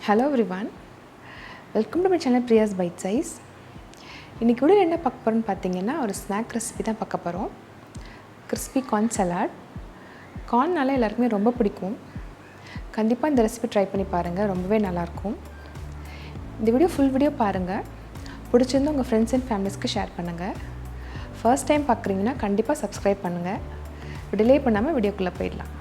Hello everyone, welcome to my channel Priyas Bite Size. இன்னைக்கு வீடியோல என்ன பார்க்க போறோம்னு பாத்தீங்கன்னா ஒரு ஸ்நாக் ரெசிபி தான் பார்க்க போறோம். crispy corn salad. கார்ன்னால எல்லாருக்குமே ரொம்ப பிடிக்கும். கண்டிப்பா இந்த ரெசிபி ட்ரை பண்ணி பாருங்க, ரொம்பவே நல்லா இருக்கும். இந்த வீடியோ ஃபுல் வீடியோ பாருங்க. பிடிச்சிருந்தா உங்க फ्रेंड्स and ஃபேமிலிஸ்க்கு ஷேர் பண்ணுங்க. ஃபர்ஸ்ட் டைம் பார்க்கறீங்கன்னா கண்டிப்பா Subscribe பண்ணுங்க. டிலே பண்ணாம வீடியோக்குள்ள போய்டலாம்.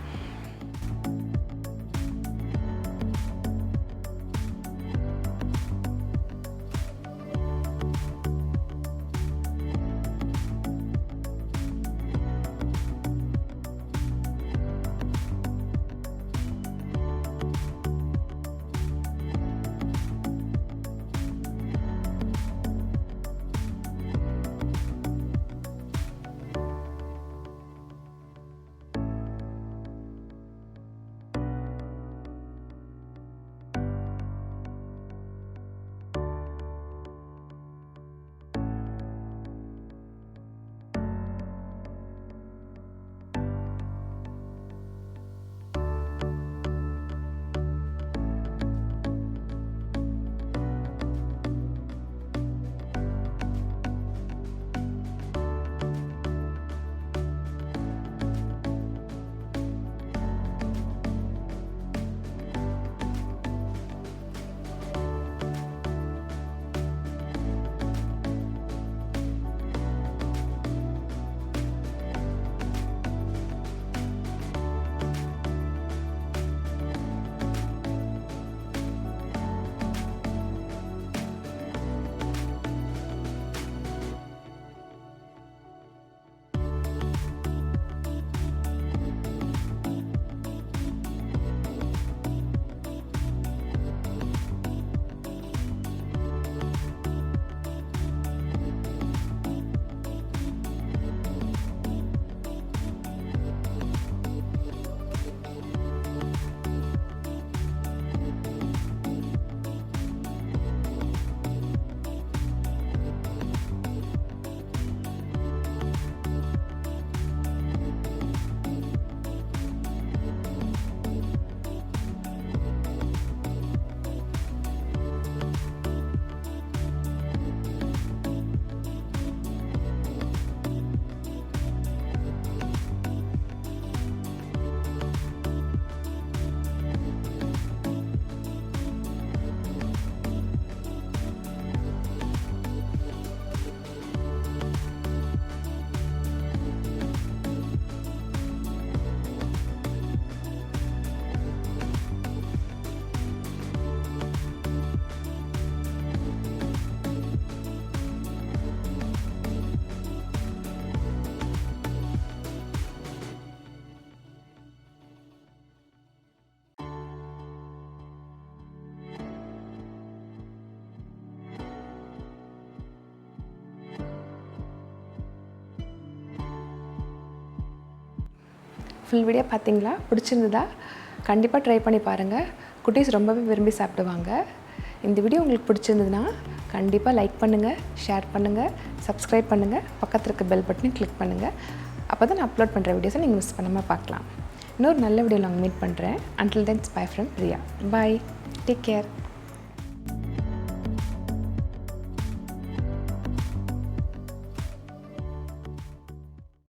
ஃபுல் வீடியோ பார்த்தீங்களா? பிடிச்சிருந்ததா? கண்டிப்பாக ட்ரை பண்ணி பாருங்கள். குட்டீஸ் ரொம்பவே விரும்பி சாப்பிடுவாங்க. இந்த வீடியோ உங்களுக்கு பிடிச்சிருந்ததுன்னா கண்டிப்பாக லைக் பண்ணுங்கள், ஷேர் பண்ணுங்கள், Subscribe பண்ணுங்கள், பக்கத்தில் இருக்க பெல் பட்டனையும் கிளிக் பண்ணுங்கள். அப்போ தான் நான் அப்லோட் பண்ணுற வீடியோஸை நீங்கள் மிஸ் பண்ணாமல் பார்க்கலாம். இன்னொரு நல்ல வீடியோவில் நான் மீட் பண்ணுறேன். Until then, bye from Priya. Bye. Take care.